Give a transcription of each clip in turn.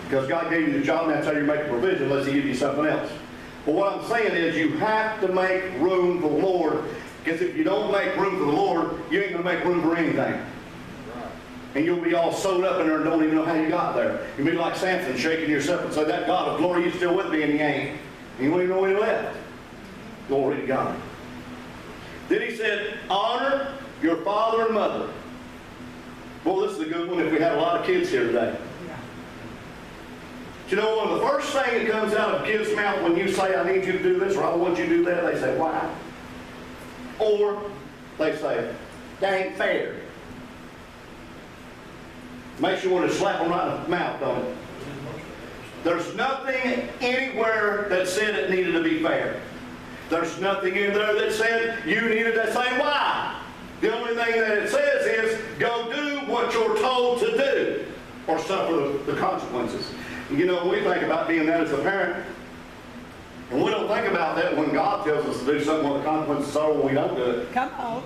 Because God gave you the job, and that's how you make a provision, unless He gives you something else. But what I'm saying is you have to make room for the Lord, because if you don't make room for the Lord, you ain't going to make room for anything. And you'll be all sewed up in there and don't even know how you got there. You'll be like Samson, shaking yourself and say, that God of glory, He's still with me, and He ain't. And you don't even know where He left. Glory to God. Then He said, honor your father and mother. Well, this is a good one if we had a lot of kids here today. You know, one of the first things that comes out of a kid's mouth when you say, I need you to do this, or I want you to do that, they say, why? Or they say, that ain't fair. Makes you want to slap them right in the mouth, don't it? There's nothing anywhere that said it needed to be fair. There's nothing in there that said you needed to say why. The only thing that it says is, go do what you're told to do, or suffer the consequences. You know, we think about being that as a parent, and we don't think about that when God tells us to do something, what the consequences are when we don't do it. Come on.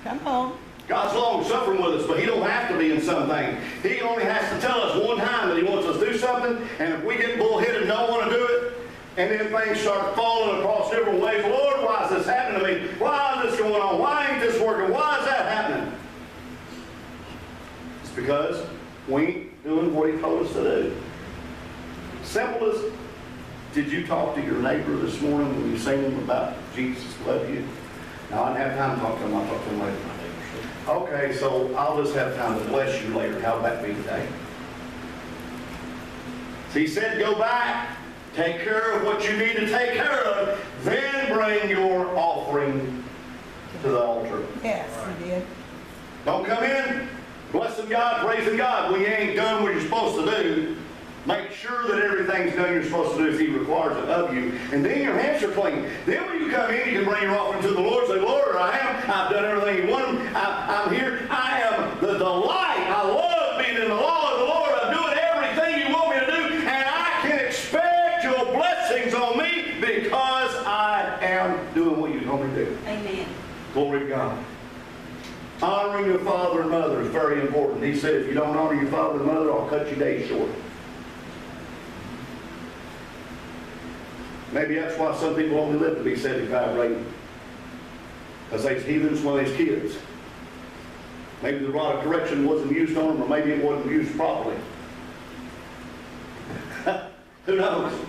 Come on. God's long-suffering with us, but He don't have to be in some things. He only has to tell us one time that He wants us to do something, and if we get bullheaded and don't want to do it, and then things start falling across different ways, Lord, why is this happening to me? Why is this going on? Why ain't this working? Why is that happening? It's because we ain't doing what He told us to do. Simple as, did you talk to your neighbor this morning when you seen him about Jesus love you? Now, I didn't have time to talk to him. I'll talk to him later. Okay, so I'll just have time to bless you later. How'd that be today? So He said, go back, take care of what you need to take care of, then bring your offering to the altar. Yes, He did. Don't come in blessing God, praising God when you ain't done what you're supposed to do. Make sure that everything's done you're supposed to do as He requires it of you. And then your hands are clean. Then when you come in, you can bring your offering to the Lord and say, Lord, I've done everything You want. I'm here. I am the delight. I love being in the law of the Lord. I'm doing everything You want me to do. And I can expect Your blessings on me because I am doing what You told me to do. Amen. Glory to God. Honoring your father and mother is very important. He said, if you don't honor your father and mother, I'll cut your days short. Maybe that's why some people only live to be 75 or 80. Because they're heathens when they're kids. Maybe the rod of correction wasn't used on them, or maybe it wasn't used properly. Who knows?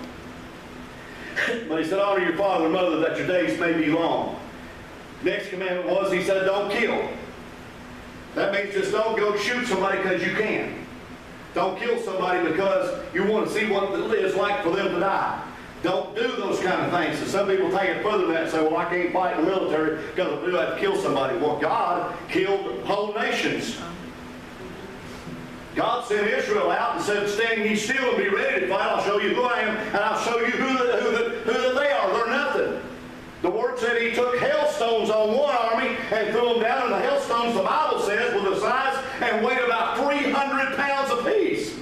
But He said, honor your father and mother that your days may be long. Next commandment was, He said, don't kill. That means just don't go shoot somebody because you can. Don't kill somebody because you want to see what it's like for them to die. Don't do those kind of things. So some people take it further than that and say, well, I can't fight in the military because I do have to kill somebody. Well, God killed whole nations. God sent Israel out and said, stand ye still and be ready to fight. I'll show you who I am, and I'll show you who that they are. They're nothing. The Word said He took hailstones on one army and threw them down, and the hailstones, the Bible says, were the size and weighed about 300 pounds apiece.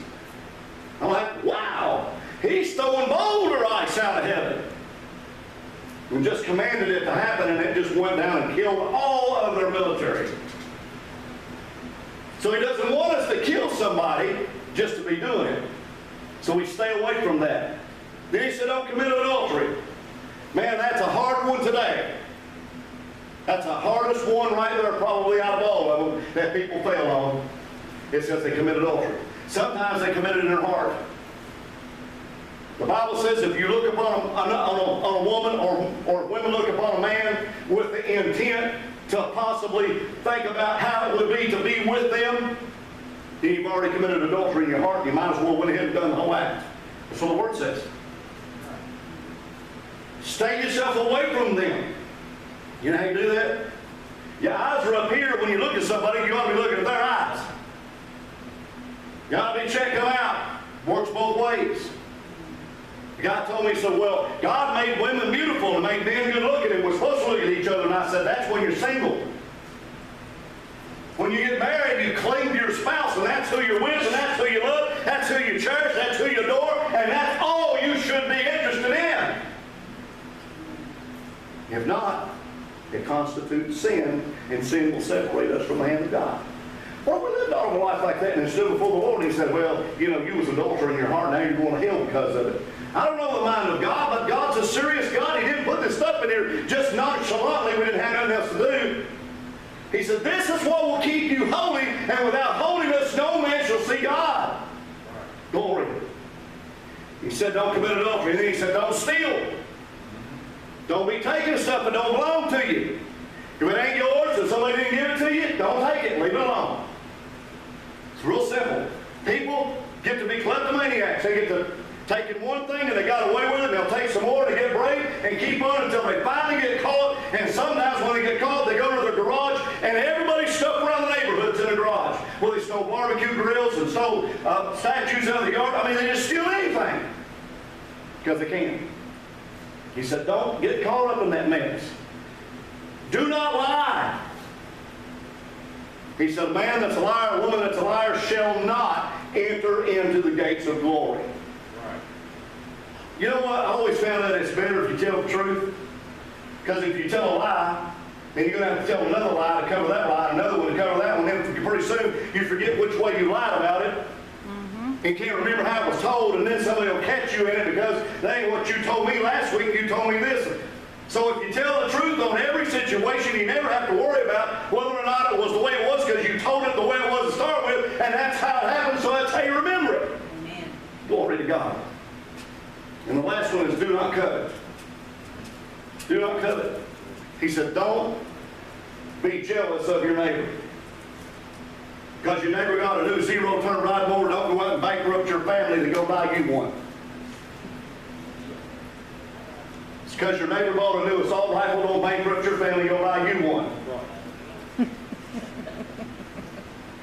I'm like, wow. He's throwing boulder ice out of heaven. We just commanded it to happen, and it just went down and killed all of their military. So He doesn't want us to kill somebody just to be doing it. So we stay away from that. Then He said, don't commit adultery. Man, that's a hard one today. That's the hardest one right there, probably out of all of them, that people fail on. It's because they commit adultery. Sometimes they commit it in their heart. The Bible says if you look upon a woman, or women look upon a man with the intent to possibly think about how it would be to be with them, then you've already committed adultery in your heart. You might as well went ahead and done the whole act. That's what the Word says. Stay yourself away from them. You know how you do that? Your eyes are up here. When you look at somebody, you ought to be looking at their eyes. You ought to be checking them out. Works both ways. The guy told me, so well, God made women beautiful and made men good looking, and we're supposed to look at each other. And I said, that's when you're single. When you get married, you cling to your spouse, and that's who you're with, and that's who you love, that's who you cherish, that's who you adore, and that's all you should be interested in. If not, it constitutes sin, and sin will separate us from the hand of God. Well, we lived all of a life like that and stood before the Lord and he said, well, you know, you was adulterer in your heart, now you're going to hell because of it. I don't know the mind of God, but God's a serious God. He didn't put this stuff in here just nonchalantly. We didn't have nothing else to do. He said, this is what will keep you holy, and without holiness no man shall see God. Glory. He said, don't commit adultery. And then he said, don't steal. Don't be taking stuff that don't belong to you. If it ain't yours and somebody didn't give it to you, don't take it. Leave it alone. It's real simple. People get to be kleptomaniacs. They get to taking one thing and they got away with it. They'll take some more to get brave and keep on until they finally get caught. And sometimes when they get caught, they go to their garage and everybody's stuck around the neighborhoods in the garage. Well, they stole barbecue grills and stole statues out of the yard. I mean, they just steal anything because they can. He said, don't get caught up in that mess. Do not lie. He said, a man that's a liar, a woman that's a liar shall not enter into the gates of glory. Right. You know what? I always found that it's better if you tell the truth. Because if you tell a lie, then you're going to have to tell another lie to cover that lie, another one to cover that one. Then pretty soon you forget which way you lied about it. And can't remember how it was told, and then somebody will catch you in it because that ain't what you told me last week, you told me this. So if you tell the truth on every situation, you never have to worry about whether or not it was the way it was because you told it the way it was to start with, and that's how it happened, so that's how you remember it. Amen. Glory to God. And the last one is do not covet. Do not covet. He said, don't be jealous of your neighbor. Because your neighbor got a new zero-turn ride mower, don't go out and bankrupt your family to go buy you one. It's because your neighbor bought a new assault rifle, don't bankrupt your family, go buy you one.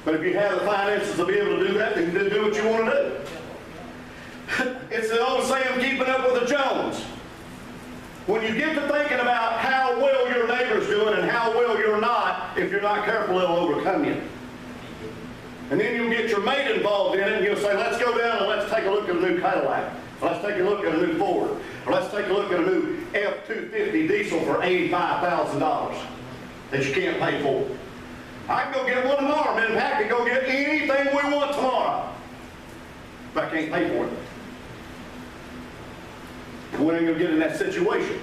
But if you have the finances to be able to do that, then do what you want to do. It's the old saying, keeping up with the Jones. When you get to thinking about how well your neighbor's doing and how well you're not, if you're not careful, it'll overcome you. And then you'll get your mate involved in it, and you'll say, let's go down and let's take a look at a new Cadillac. Let's take a look at a new Ford. Or let's take a look at a new F-250 diesel for $85,000 that you can't pay for. I can go get one tomorrow. Man, I can go get anything we want tomorrow. But I can't pay for it. We ain't going to get in that situation.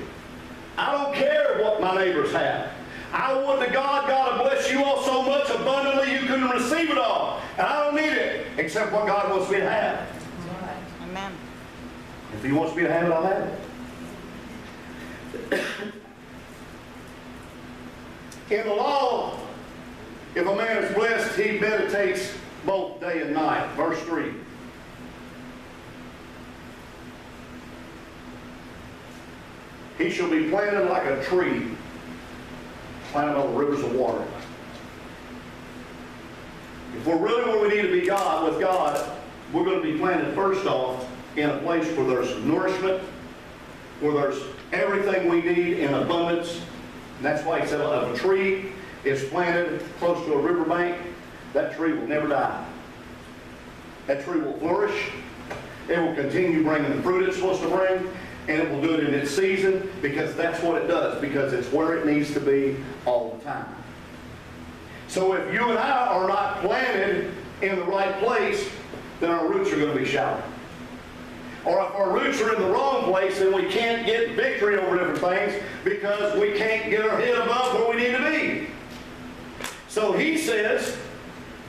I don't care what my neighbors have. I would to God to bless you all so much abundantly you couldn't receive it all. And I don't need it, except what God wants me to have. Right. Amen. If He wants me to have it, I'll have it. In the law, if a man is blessed, he meditates both day and night. Verse 3. He shall be planted like a tree planted on the rivers of water. If we're really where we need to be with God, we're going to be planted first off in a place where there's nourishment, where there's everything we need in abundance. And that's why he said if a tree is planted close to a riverbank, that tree will never die. That tree will flourish. It will continue bringing the fruit it's supposed to bring. And it will do it in its season because that's what it does, because it's where it needs to be all the time. So if you and I are not planted in the right place, then our roots are going to be shallow. Or if our roots are in the wrong place, then we can't get victory over different things because we can't get our head above where we need to be. So he says,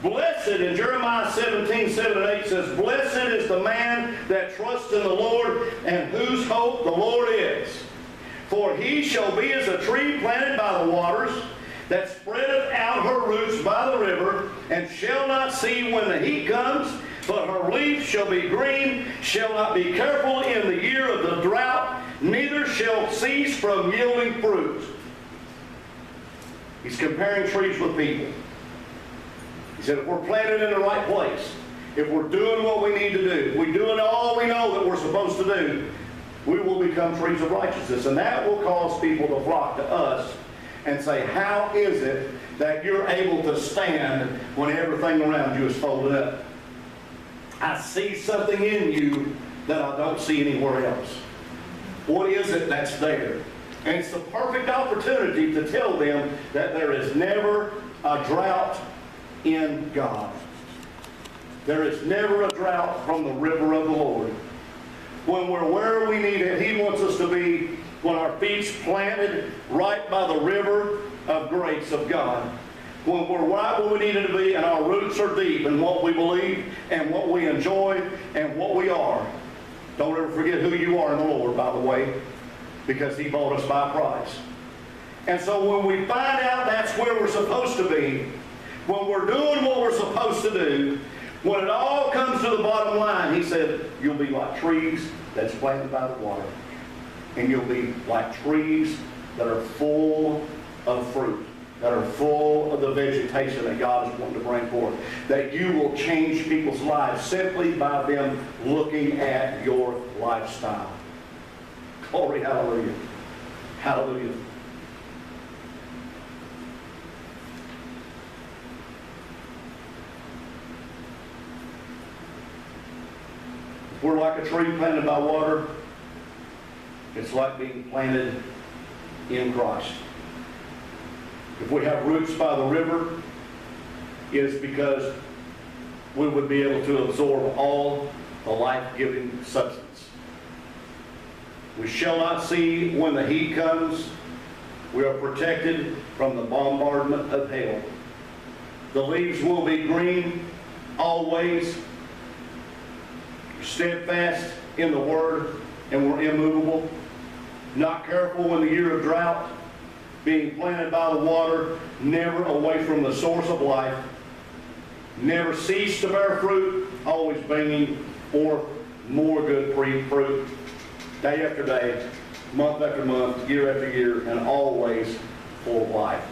blessed, in Jeremiah 17:7-8 says, blessed is the man that trusts in the Lord and whose hope the Lord is. For he shall be as a tree planted by the waters, that spreadeth out her roots by the river, and shall not see when the heat comes, but her leaf shall be green, shall not be careful in the year of the drought, neither shall cease from yielding fruit. He's comparing trees with people. He said, if we're planted in the right place, if we're doing what we need to do, we're doing all we know that we're supposed to do, we will become trees of righteousness. And that will cause people to flock to us and say, how is it that you're able to stand when everything around you is folded up? I see something in you that I don't see anywhere else. What is it that's there? And it's the perfect opportunity to tell them that there is never a drought in God. There is never a drought from the river of the Lord. When we're where we need it, He wants us to be when our feet's planted right by the river of grace of God. When we're right where we need it to be and our roots are deep in what we believe and what we enjoy and what we are. Don't ever forget who you are in the Lord, by the way, because He bought us by a price. And so when we find out that's where we're supposed to be, when we're doing what we're supposed to do, when it all comes to the bottom line, He said, you'll be like trees that's planted by the water. And you'll be like trees that are full of fruit, that are full of the vegetation that God is wanting to bring forth. That you will change people's lives simply by them looking at your lifestyle. Glory, hallelujah. Hallelujah. If we're like a tree planted by water, it's like being planted in Christ. If we have roots by the river, it is because we would be able to absorb all the life-giving substance. We shall not see when the heat comes. We are protected from the bombardment of hell. The leaves will be green always, steadfast in the Word, and we're immovable. Not careful in the year of drought, being planted by the water, never away from the source of life, never cease to bear fruit, always bringing forth more good fruit, day after day, month after month, year after year, and always full of life.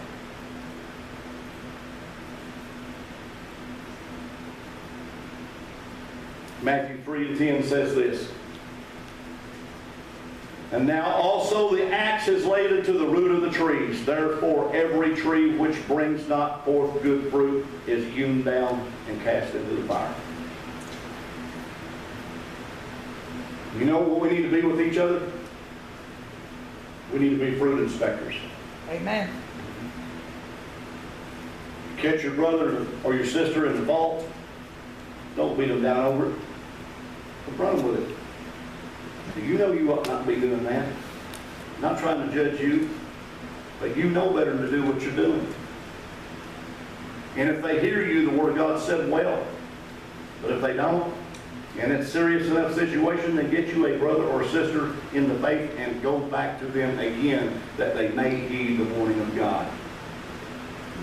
Matthew 3:10 says this, and now also the axe is laid unto the root of the trees. Therefore every tree which brings not forth good fruit is hewn down and cast into the fire. You know what we need to be with each other? We need to be fruit inspectors. Amen. You catch your brother or your sister in the fault, don't beat them down over it. Confront them with it. Do you know you ought not to be doing that? I'm not trying to judge you, but you know better than to do what you're doing. And if they hear you, the Word of God said, well. But if they don't, and it's a serious enough situation, then get you a brother or sister in the faith and go back to them again that they may heed the warning of God.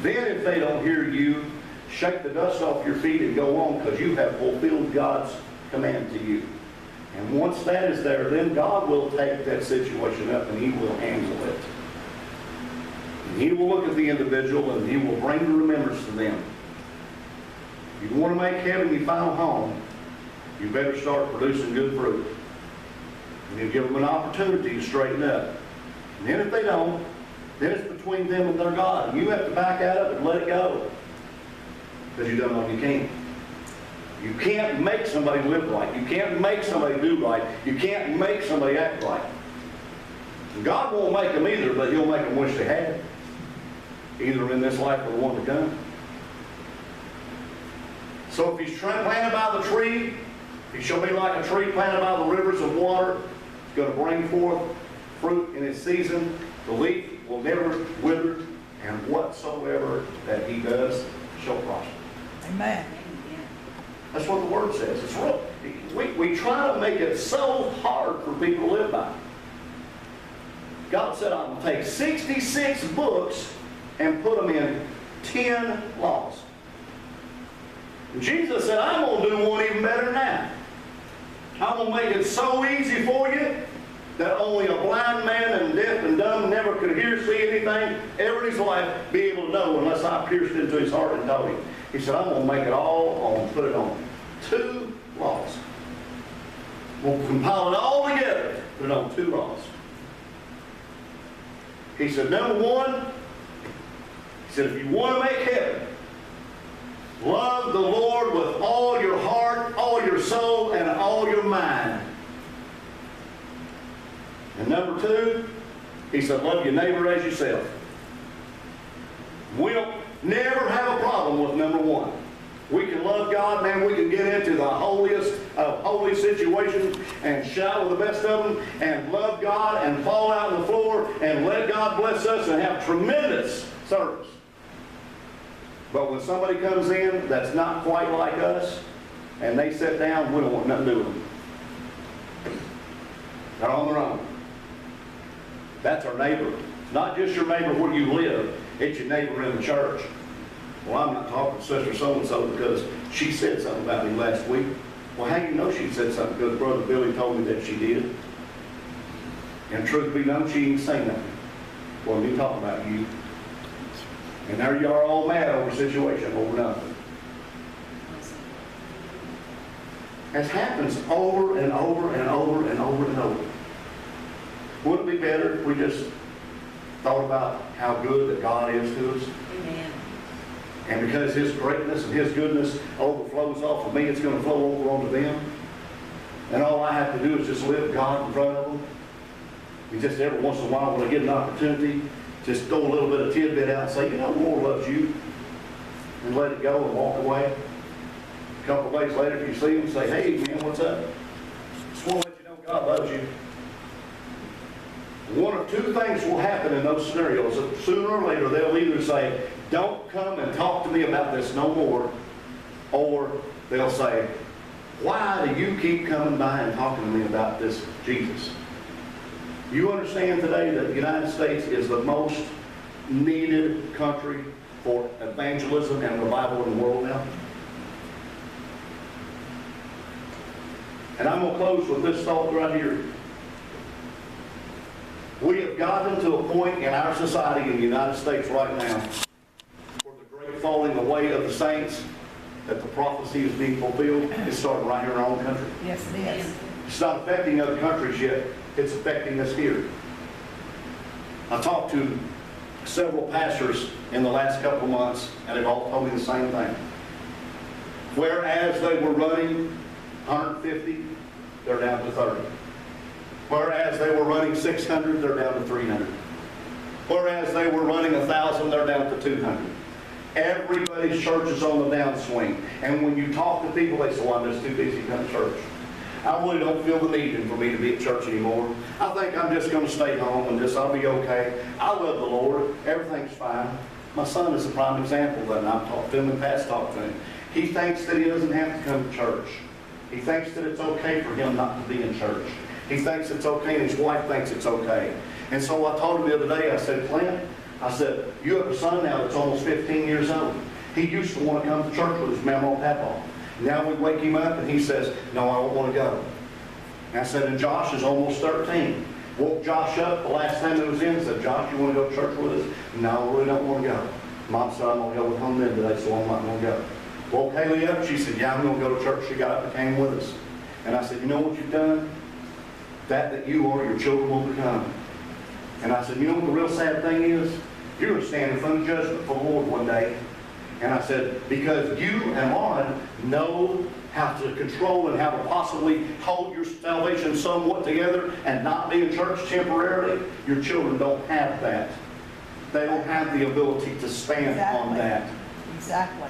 Then if they don't hear you, shake the dust off your feet and go on, because you have fulfilled God's command to you. And once that is there, then God will take that situation up and He will handle it. And He will look at the individual and He will bring the remembrance to them. If you want to make heaven your final home, you better start producing good fruit. And you give them an opportunity to straighten up. And then if they don't, then it's between them and their God. And you have to back out of it and let it go. Because you've done all you can. You can't make somebody live right. You can't make somebody do right. You can't make somebody act right. And God won't make them either, but He'll make them wish they had. Either in this life or the one to come. So if He's planted by the tree, He shall be like a tree planted by the rivers of water. It's going to bring forth fruit in its season. The leaf will never wither, and whatsoever that He does shall prosper. Amen. That's what the Word says. It's real. We try to make it so hard for people to live by. God said, I'm going to take 66 books and put them in 10 laws. And Jesus said, I'm going to do one even better than that. I'm going to make it so easy for you that only a blind man and deaf and dumb never could hear, see anything ever in his life be able to know unless I pierced into his heart and told him. He said, I'm going to make it all on, put it on 2 laws. We'll compile it all together, put it on 2 laws. He said, number 1, he said, if you want to make heaven, love the Lord with all your heart, all your soul, and all your mind. And number 2, he said, love your neighbor as yourself. We don't never have a problem with number one. We can love God, man. We can get into the holiest of holy situations and shout with the best of them and love God and fall out on the floor and let God bless us and have tremendous service. But when somebody comes in that's not quite like us and they sit down, we don't want nothing to do with them. They're on their own. That's our neighbor. It's not just your neighbor where you live. It's your neighbor in the church. Well, I'm not talking to Sister so-and-so because she said something about me last week. Well, how do you know she said something? Because Brother Billy told me that she did. And truth be known, she didn't say nothing. Well, me talking about you. And there you are all mad over a situation, over nothing. It happens over and over and over and over and over. Wouldn't it be better if we just thought about how good that God is to us? Amen. And because His greatness and His goodness overflows off of me, it's going to flow over onto them. And all I have to do is just live God in front of them. And just every once in a while when I get an opportunity, just throw a little bit of tidbit out and say, you know, the Lord loves you. And let it go and walk away. A couple of days later, if you see them, say, hey, man, what's up? Just want to let you know God loves you. One of two things will happen in those scenarios. Sooner or later, they'll either say, don't come and talk to me about this no more, or they'll say, why do you keep coming by and talking to me about this Jesus? You understand today that the United States is the most needed country for evangelism and revival in the world now? And I'm going to close with this thought right here. We have gotten to a point in our society in the United States right now where the great falling away of the saints, that the prophecy is being fulfilled, is starting right here in our own country. Yes, it is. It's not affecting other countries yet. It's affecting us here. I talked to several pastors in the last couple of months, and they've all told me the same thing. Whereas they were running 150, they're down to 30. Whereas they were running 600, they're down to 300. Whereas they were running 1,000, they're down to 200. Everybody's church is on the downswing. And when you talk to people, they say, well, I'm just too busy to come to church. I really don't feel the need for me to be at church anymore. I think I'm just going to stay home and I'll be okay. I love the Lord. Everything's fine. My son is a prime example of that, and I've talked to him and Pat's talked to him. He thinks that he doesn't have to come to church. He thinks that it's okay for him not to be in church. He thinks it's okay, and his wife thinks it's okay. And so I told him the other day, I said, Clint, I said, you have a son now that's almost 15 years old. He used to want to come to church with his mama and papa. Now we wake him up and he says, no, I don't want to go. And I said, and Josh is almost 13. Woke Josh up the last time he was in, said, Josh, you want to go to church with us? No, I really don't want to go. Mom said, I'm going to go with home then today, so I'm not going to go. Woke Haley up, she said, yeah, I'm going to go to church. She got up and came with us. And I said, you know what you've done? That you are, your children will become. And I said, you know what the real sad thing is? You're going to stand in front of judgment for the Lord one day. And I said, because you and Lauren know how to control and how to possibly hold your salvation somewhat together and not be in church temporarily, your children don't have that. They don't have the ability to stand on that. Exactly.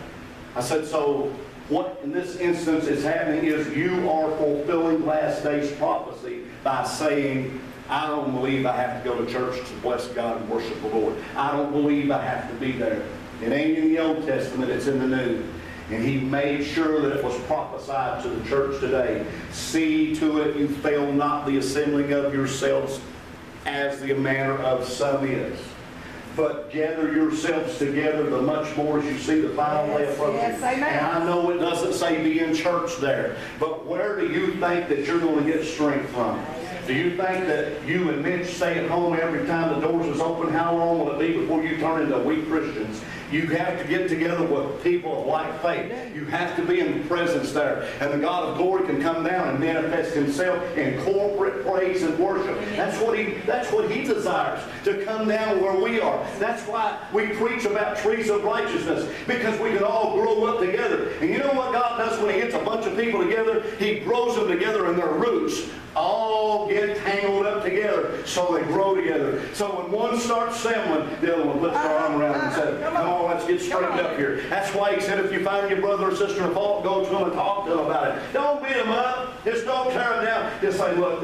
I said, so what in this instance is happening is you are fulfilling last day's prophecy by saying, I don't believe I have to go to church to bless God and worship the Lord. I don't believe I have to be there. It ain't in the Old Testament, it's in the New. And he made sure that it was prophesied to the church today. See to it you fail not the assembling of yourselves as the manner of some is. But gather yourselves together the much more as you see the final day approaching. Yes, amen. And I know it doesn't say be in church there, but where do you think that you're going to get strength from? Do you think that you and Mitch stay at home every time the doors is open? How long will it be before you turn into weak Christians? You have to get together with people of like faith. You have to be in the presence there. And the God of glory can come down and manifest himself in corporate praise and worship. That's what he desires, to come down where we are. That's why we preach about trees of righteousness, because we can all grow up together. And you know what God does when he gets a bunch of people together? He grows them together in their roots. All get tangled up together so they grow together. So when one starts assembling, the other one puts their arm around and says, come on, let's get straightened up here. That's why he said if you find your brother or sister in fault, go to them and talk to them about it. Don't beat them up. Just don't tear them down. Just say, look,